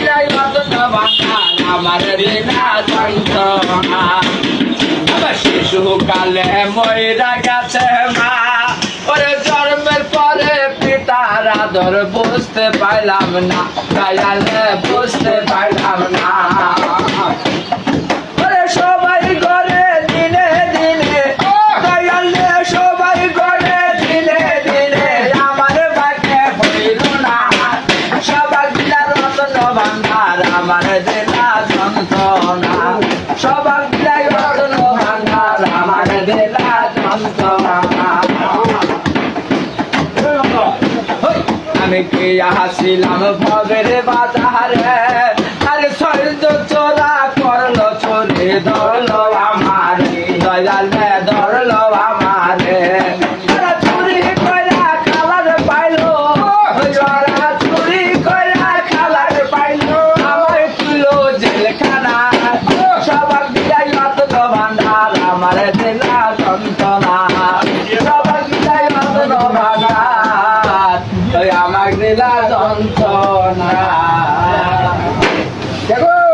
বিলাই রতন ভান্ডার আমার দিলা যন্ত্রণা আমার শিশুকালে ময়রা গেছে মা ওরে জন্মের পরে পিতার আদর বুঝতে পাইলাম না দয়ালে বুঝতে পাইলাম না ওরে সবাই করে দিনে দিনে দয়ালে সবাই করে দিনে দিনে আমার ভাগ্যে হইল না সবার দিলা রতন ভান্ডার আমার দিলা যন্ত্রণা সবার দিলা রতন ভান্ডার আমার দিলা যন্ত্রণা আমি কি হাসিলাম ভবের বাজারে আরে সৈন্য চোরা করলো চোরে ধরলো আমারে দয়ালে ধরলো আমারে চুরি কইরা খাবার পাইলো চুরি কইরা খাবার পাইলো আমার তুলো জেলখানা সবার দিলাই রতন ভান্ডার আমার দিলা যন্ত্রণা সবার দিলাই রতন ভান্ডার আমার দিলা যন্ত্রণা দেখো